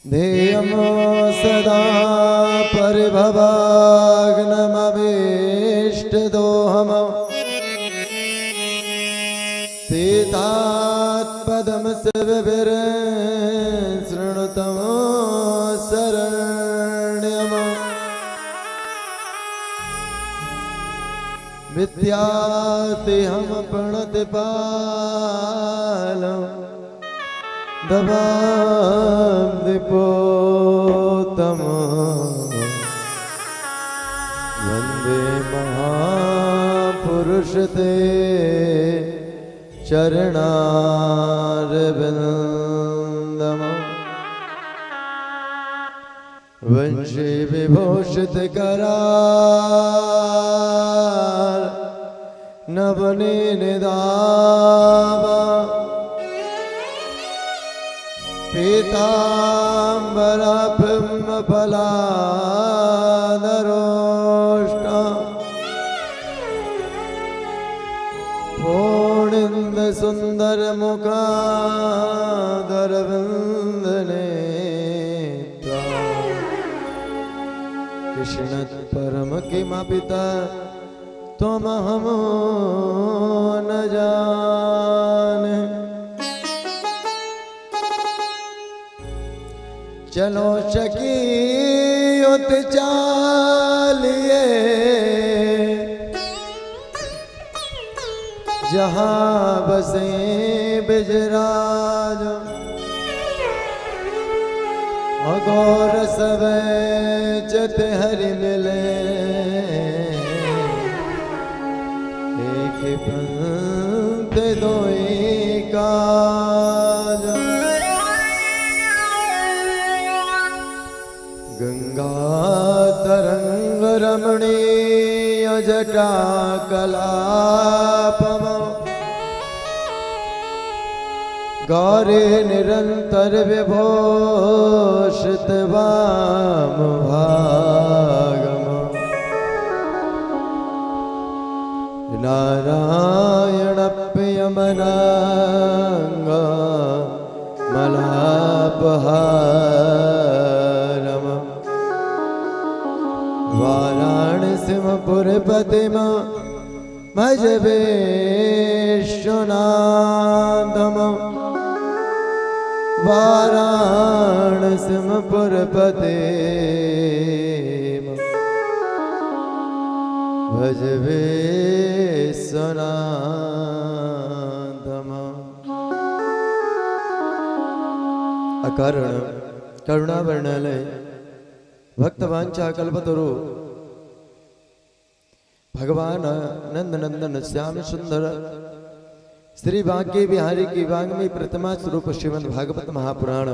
ध्येयं सदा परिभवाग्नमभीष्टदोहम् सीतात्पदं शिवभिर्शृणुतं शरण्यम् विद्यातेऽहं प्रणतिपालम् दवाब्धिपोतम वन्दे महापुरुष ते चरणारविन्दम् वंशी विभूषित करार नवनी निदावा पीताम्बरबिम्बफलाधरोष्ट पूर्णिन्द सुन्दर मुखादरविन्दनेत्र कृष्णत् परम किमपि त्वमहं न जाने। चलो सखी उत चालिए जहाँ बसे बिजराज अगौर सवे चत हरि मिले एक पंथ दोई काज। गंगा तरंग रमणीय जटा कलापम गौरे निरंतर विभूषित वाम भागम नारायण प्रियमनांग मलापहारम वाराणसीपुरपतिम भज विश्वनाथम वाराणसीपुरपतिम भज विश्वनाथम। अकारण करुणावर्णलय भक्तवांछा कल्पतरु भगवान नंद नंदन श्याम सुंदर श्री बांके बिहारी की वांग्मी प्रतिमा स्वरूप श्रीमद् भागवत महापुराण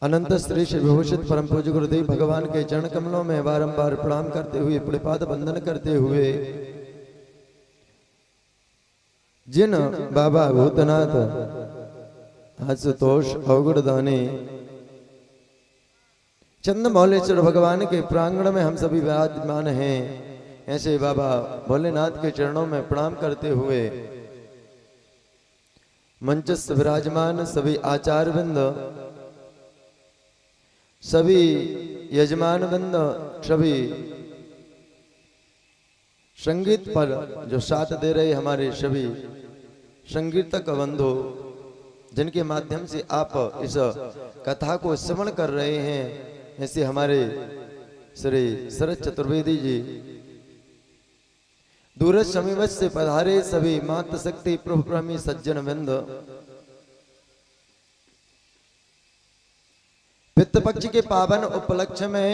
अनंत श्री श्री विभूषित परम पूज्य गुरुदेव भगवान के चरण कमलों में बारंबार प्रणाम करते हुए पुण्यपाद वंदन करते हुए जिन बाबा भूतनाथ आशुतोष अवगुणदानी चंद्रमौलेश्वर भगवान के प्रांगण में हम सभी विराजमान हैं, ऐसे बाबा भोलेनाथ के चरणों में प्रणाम करते हुए मंचस्थ विराजमान सभी आचार्य वृंद, सभी यजमान वृंद, सभी संगीत पर जो साथ दे रहे हमारे सभी संगीतक बंधु, जिनके माध्यम से आप इस कथा को श्रवण कर रहे हैं, ऐसे हमारे श्री शरद चतुर्वेदी जी, दूरस्थ समीपस्थ से पधारे सभी मातृ शक्ति प्रभु प्रेमी सज्जन वृंद, पितृ पक्ष के पावन उपलक्ष्य में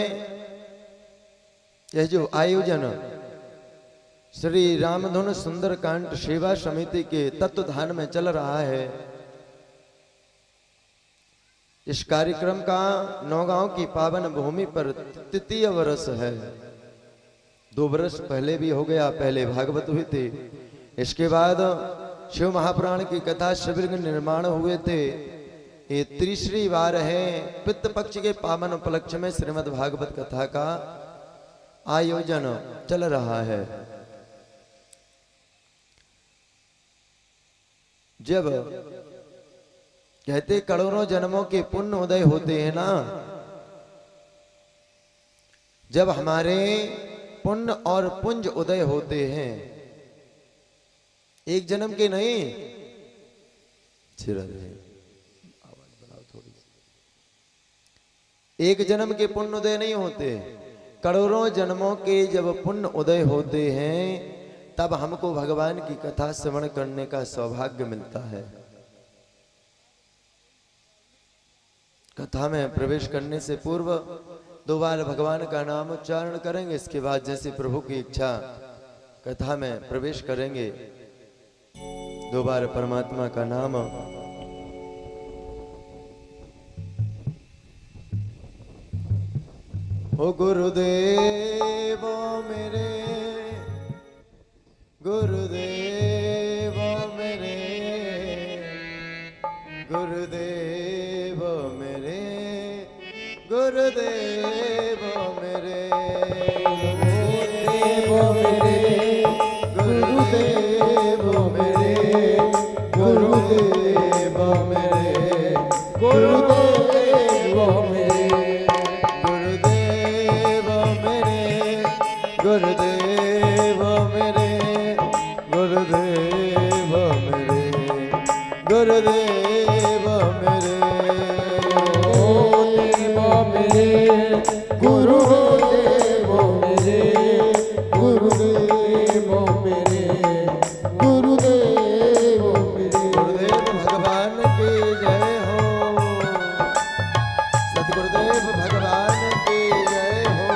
यह जो आयोजन श्री रामधुन सुंदरकांड सेवा समिति के तत्वधान में चल रहा है, इस कार्यक्रम का नौगांव की पावन भूमि पर तृतीय वर्ष है। 2 वर्ष पहले भी हो गया, पहले भागवत हुए थे, इसके बाद शिव महापुराण की कथा शिविर के निर्माण हुए थे, ये तीसरी बार है पितृ पक्ष के पावन उपलक्ष्य में श्रीमद् भागवत कथा का आयोजन चल रहा है। जब कहते करोड़ों जन्मों के पुण्य उदय होते हैं ना, जब हमारे पुण्य और पुंज उदय होते हैं, एक जन्म के नहीं, एक जन्म के पुण्य उदय नहीं होते, करोड़ों जन्मों के जब पुण्य उदय होते हैं तब हमको भगवान की कथा श्रवण करने का सौभाग्य मिलता है। कथा में प्रवेश करने से पूर्व 2 बार भगवान का नाम उच्चारण करेंगे, इसके बाद जैसे प्रभु की इच्छा कथा में प्रवेश करेंगे 2 बार परमात्मा का नाम। ओ गुरुदेव मेरे, गुरुदेव मेरे, गुरुदेव मेरे, गुरुदेव मेरे, गुरुदेव मेरे, गुरुदेव मेरे, गुरुदेव मेरे, गुरुदेव मेरे, गुरुदेव मेरे, गुरुदेव मेरे, गुरुदेव मेरे, गुरुदेव मेरे, गुरुदेव मेरे, गुरुदेव भगवान की जय हो, सतगुरुदेव भगवान की जय हो।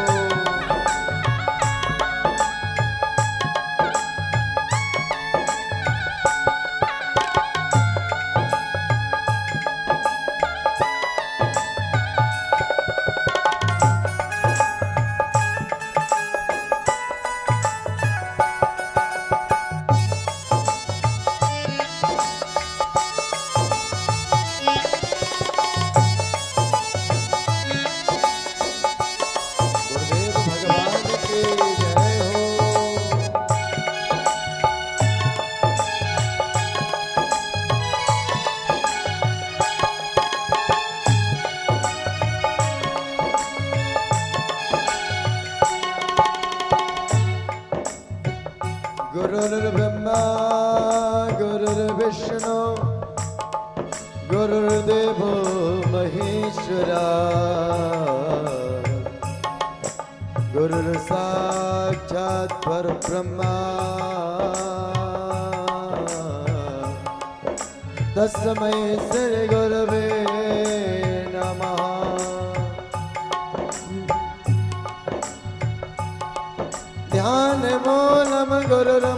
गुरुर्ब्रह्मा गुरुर्विष्णु गुरुर्देव महेश्वरा, गुरुर्साक्षात् परब्रह्मा, तस्मै श्री गुरवे नमः। ध्यान मूलम गुरुर्मूर्ति,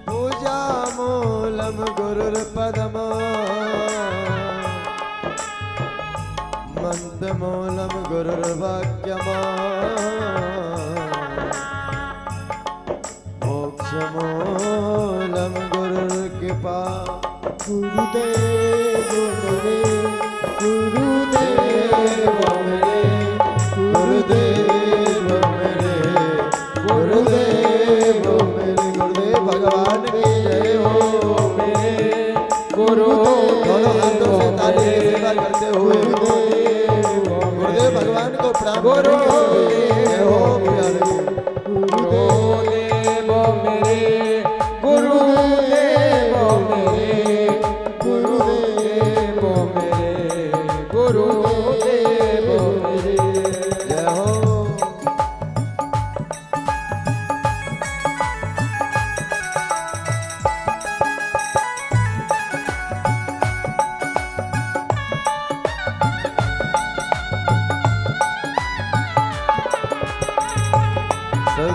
पूजा मूलम गुरुर्पदम, मंत्र मूलम गुरुर्वाक्यम, मोक्ष मूलम गुरुर्कृपा। गुरुदेव मेरे, गुरुदेव मेरे, गुरुदेव मेरे, गुरुदेव भगवान की जय हो मेरे गुरु। दोनों हाथों से ताली की सेवा करते हुए गुरुदेव भगवान को प्रणाम करेंगे। जय हो प्यारे गुरुदेव मेरे, गुरुदेव मेरे, गुरुदेव मेरे, गुरुदेव मेरे। जय हो।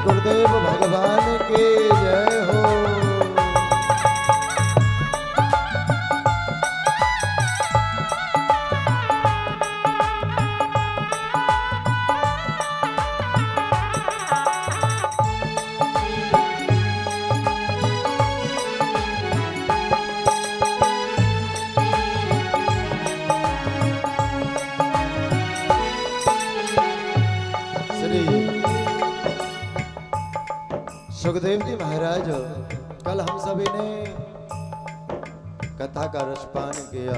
गुरुदेव भगवान की जय हो। सुखदेव जी महाराज कल हम सभी ने कथा का रसपान किया।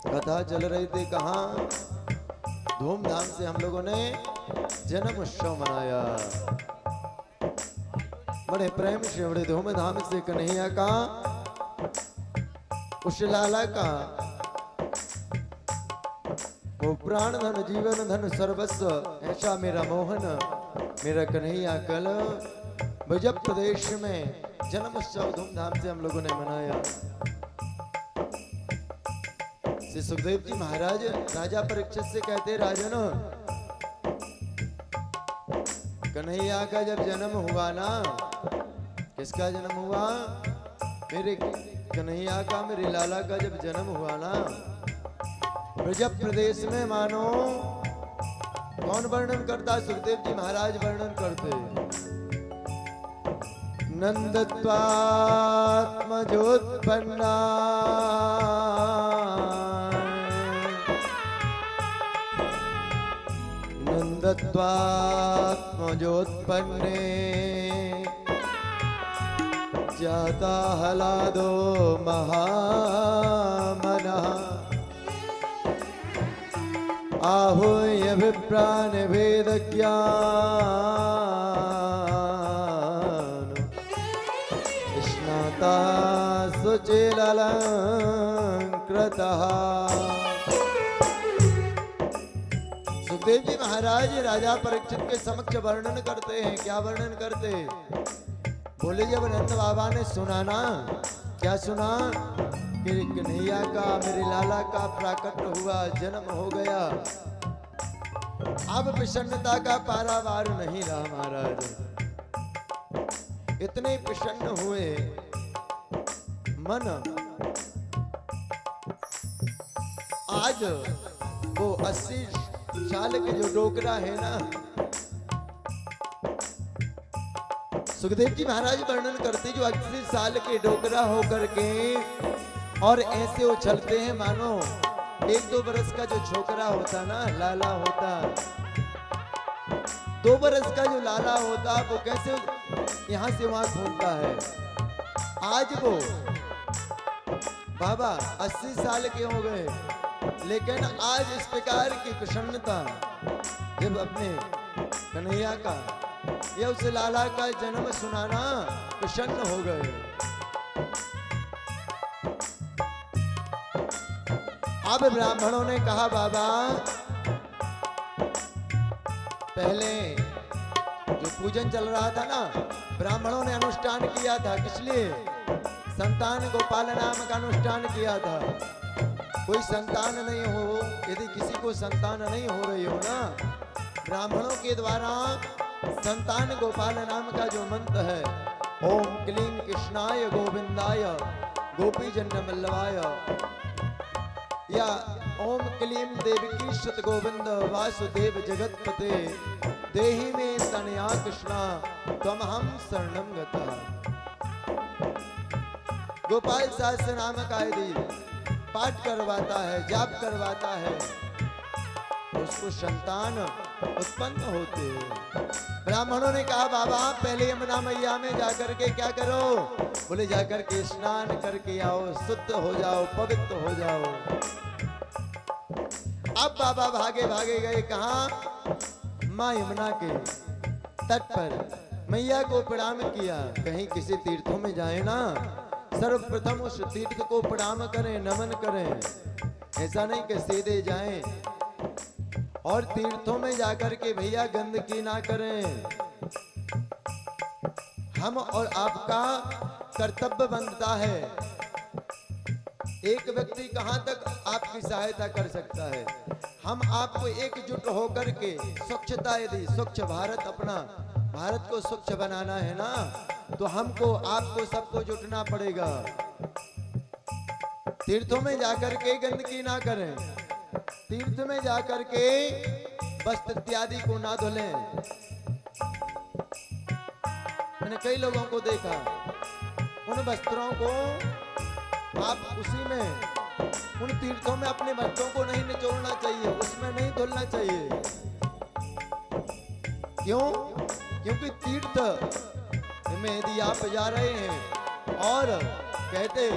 कथा चल रही थी, कहाँ धूमधाम से हम लोगों ने जन्म उत्सव मनाया। बड़े प्रेम से बड़े धूमधाम से कन्हैया का, उस लाला का वो प्राण धन जीवन धन सर्वस्व ऐसा मेरा मोहन मेरा कन्हैया कल ब्रज प्रदेश में जन्म उत्सव धूमधाम से हम लोगों ने मनाया। श्री सुखदेव जी महाराज राजा परीक्षित से कहते, राजन कन्हैया का जब जन्म हुआ ना, किसका जन्म हुआ? मेरे कन्हैया का, मेरे लाला का जब जन्म हुआ ना, ब्रज प्रदेश में मानो कौन वर्णन करता? सुखदेव जी महाराज वर्णन करते, नंदत्वात्मजोत्पन्ना नंदत्वात्मजोत्पन्ने जाता हलादो महामनः आहूय विप्रान भेद ज्ञान स्नाता सुचिललंकृतः। सुखदेव जी महाराज राजा परीक्षित के समक्ष वर्णन करते हैं। क्या वर्णन करते? बोले जब नंद बाबा ने सुना ना, क्या सुना? कि कन्हैया का, मेरे लाला का प्राकट हुआ, जन्म हो गया, अब प्रसन्नता का पारावार नहीं रहा महाराज। इतने प्रसन्न हुए, मन आज वो 80 साल के जो डोकरा है ना, सुखदेव जी महाराज वर्णन करते, जो 80 साल के डोकरा होकर के और ऐसे उछलते हैं मानो 1-2 बरस का जो छोकरा होता ना, लाला होता, 2 बरस का जो लाला होता, वो कैसे यहां से वहां घूमता है। आज वो बाबा 80 साल के हो गए, लेकिन आज इस प्रकार की प्रसन्नता जब अपने कन्हैया का या उस लाला का जन्म सुनाना, प्रसन्न हो गए। अब ब्राह्मणों ने कहा, बाबा पहले जो पूजन चल रहा था ना, ब्राह्मणों ने अनुष्ठान किया था, किस लिए? संतान गोपाल नाम का अनुष्ठान किया था। कोई संतान नहीं हो, यदि किसी को संतान नहीं हो रही हो ना, ब्राह्मणों के द्वारा संतान गोपाल नाम का जो मंत्र है, ओम क्लीं कृष्णाय गोविंदाय गोपी जन्म वल्लभाय, या ओम क्लीं देवकी सुत गोविंद वासुदेव जगतपते देहि में तनया कृष्णा त्वमहं शरणं गतः। गोपाल सहस्र नाम का यदि पाठ करवाता है, जाप करवाता है, उसको संतान उत्पन्न होते हैं। ब्राह्मणों ने कहा, बाबा पहले यमुना मैया में जाकर के क्या करो? बोले जाकर के स्नान करके आओ, शुद्ध हो जाओ, पवित्र हो जाओ। अब बाबा भागे भागे गए, कहाँ? माँ यमुना के तट पर मैया को प्रणाम किया। कहीं किसी तीर्थों में जाए ना, सर्वप्रथम उस तीर्थ को प्रणाम करें, नमन करें। ऐसा नहीं कि सीधे जाएं और तीर्थों में जाकर के भैया गंदगी ना करें। हम और आपका कर्तव्य बनता है। एक व्यक्ति कहां तक आपकी सहायता कर सकता है? हम आपको एकजुट होकर के स्वच्छता, यदि स्वच्छ भारत, अपना भारत को स्वच्छ बनाना है ना, तो हमको, आपको, सबको जुटना पड़ेगा। तीर्थों में जाकर के गंदगी ना करें, तीर्थ में जाकर के वस्त्र इत्यादि को ना धुलें। मैंने कई लोगों को देखा, उन वस्त्रों को आप उसी में, उन तीर्थों में अपने वस्त्रों को नहीं निचोड़ना चाहिए, उसमें नहीं धुलना चाहिए। क्यों? क्योंकि तीर्थ में यदि आप जा रहे हैं और कहते